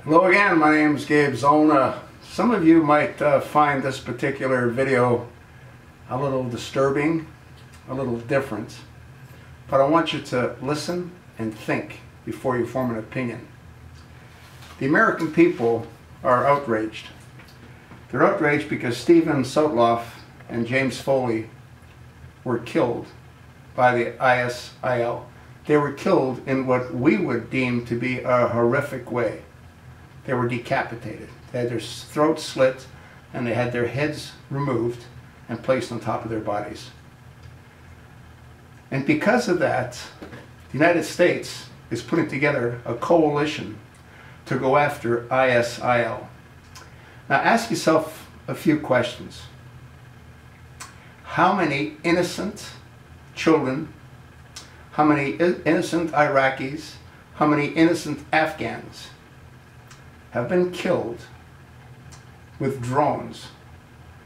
Hello again, my name is Gabe Zolna. Some of you might find this particular video a little disturbing, a little different, but I want you to listen and think before you form an opinion. The American people are outraged. They're outraged because Stephen Sotloff and James Foley were killed by the ISIL. They were killed in what we would deem to be a horrific way. They were decapitated. They had their throats slit and they had their heads removed and placed on top of their bodies. And because of that, the United States is putting together a coalition to go after ISIL. Now ask yourself a few questions. How many innocent children, how many innocent Iraqis, how many innocent Afghans have been killed with drones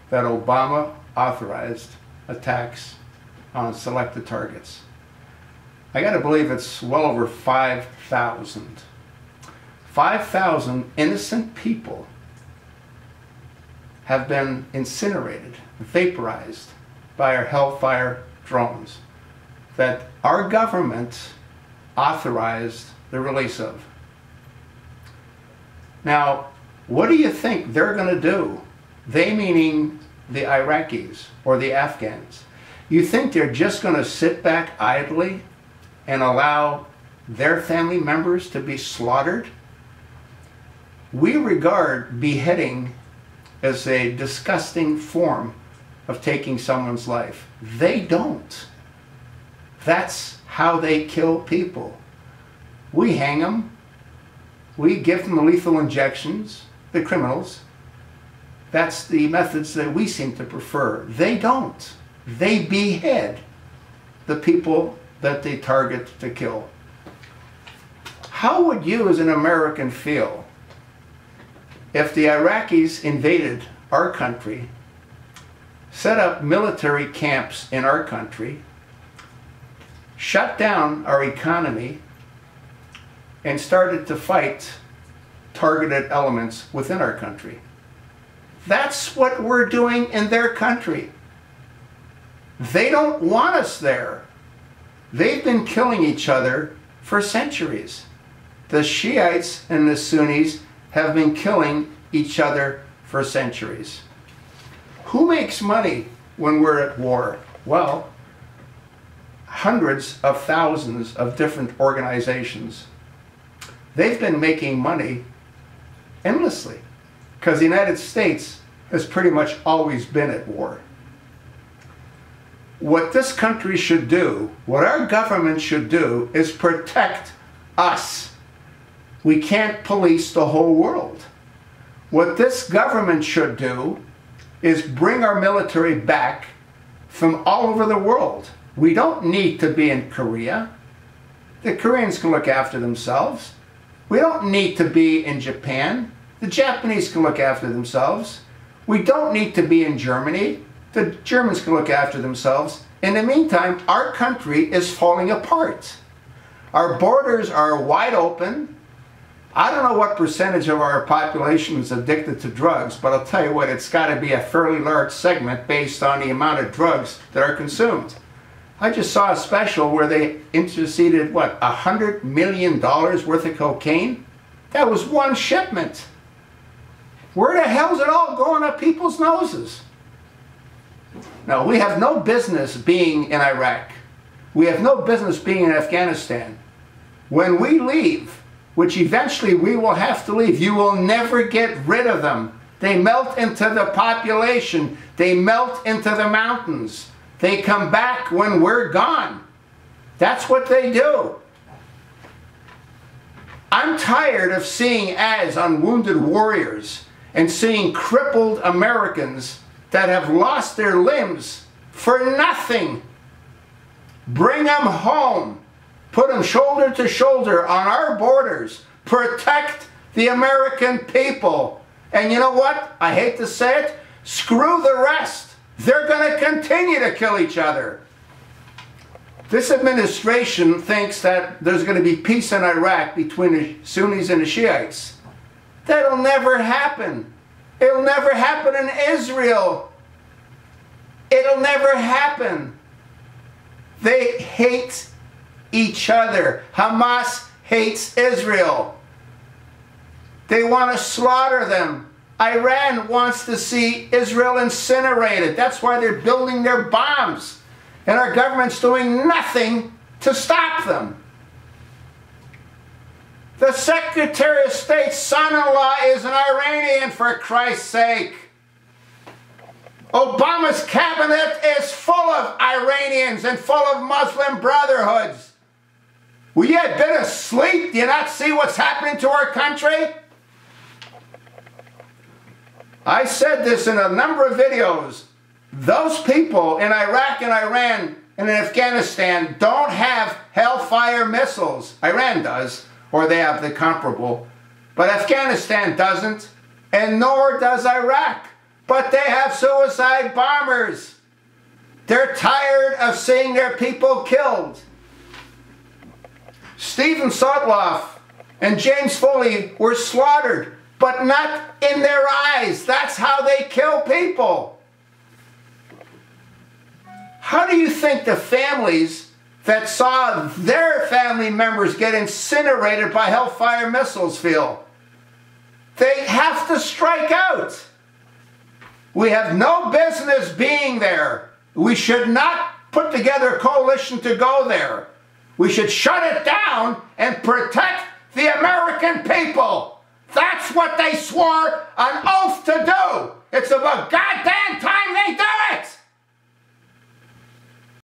that Obama authorized attacks on selected targets? I gotta believe it's well over 5,000. 5,000 innocent people have been incinerated, vaporized by our Hellfire drones that our government authorized the release of. Now, what do you think they're going to do? They meaning the Iraqis or the Afghans. You think they're just going to sit back idly and allow their family members to be slaughtered? We regard beheading as a disgusting form of taking someone's life. They don't. That's how they kill people. We hang them. We give them lethal injections, the criminals. That's the methods that we seem to prefer. They don't. They behead the people that they target to kill. How would you as an American feel if the Iraqis invaded our country, set up military camps in our country, shut down our economy, and started to fight targeted elements within our country? That's what we're doing in their country. They don't want us there. They've been killing each other for centuries. The Shiites and the Sunnis have been killing each other for centuries. Who makes money when we're at war? Well, hundreds of thousands of different organizations. They've been making money endlessly because the United States has pretty much always been at war. What this country should do, what our government should do, is protect us. We can't police the whole world. What this government should do is bring our military back from all over the world. We don't need to be in Korea. The Koreans can look after themselves. We don't need to be in Japan. The Japanese can look after themselves. We don't need to be in Germany. The Germans can look after themselves. In the meantime, our country is falling apart. Our borders are wide open. I don't know what percentage of our population is addicted to drugs, but I'll tell you what, it's got to be a fairly large segment based on the amount of drugs that are consumed. I just saw a special where they interceded, what, $100 million worth of cocaine? That was one shipment. Where the hell's it all going up people's noses? Now, we have no business being in Iraq. We have no business being in Afghanistan. When we leave, which eventually we will have to leave, you will never get rid of them. They melt into the population. They melt into the mountains. They come back when we're gone. That's what they do. I'm tired of seeing ads on wounded warriors and seeing crippled Americans that have lost their limbs for nothing. Bring them home. Put them shoulder to shoulder on our borders. Protect the American people. And you know what? I hate to say it. Screw the rest. They're going to continue to kill each other. This administration thinks that there's going to be peace in Iraq between the Sunnis and the Shiites. That'll never happen. It'll never happen in Israel. It'll never happen. They hate each other. Hamas hates Israel. They want to slaughter them. Iran wants to see Israel incinerated. That's why they're building their bombs. And our government's doing nothing to stop them. The Secretary of State's son-in-law is an Iranian, for Christ's sake. Obama's cabinet is full of Iranians and full of Muslim brotherhoods. Well, you had been asleep. Do you not see what's happening to our country? I said this in a number of videos. Those people in Iraq and Iran and in Afghanistan don't have Hellfire missiles. Iran does, or they have the comparable. But Afghanistan doesn't, and nor does Iraq. But they have suicide bombers. They're tired of seeing their people killed. Stephen Sotloff and James Foley were slaughtered, but not in their eyes. That's how they kill people. How do you think the families that saw their family members get incinerated by Hellfire missiles feel? They have to strike out. We have no business being there. We should not put together a coalition to go there. We should shut it down and protect the American people. That's what they swore an oath to do. It's about goddamn time they do it.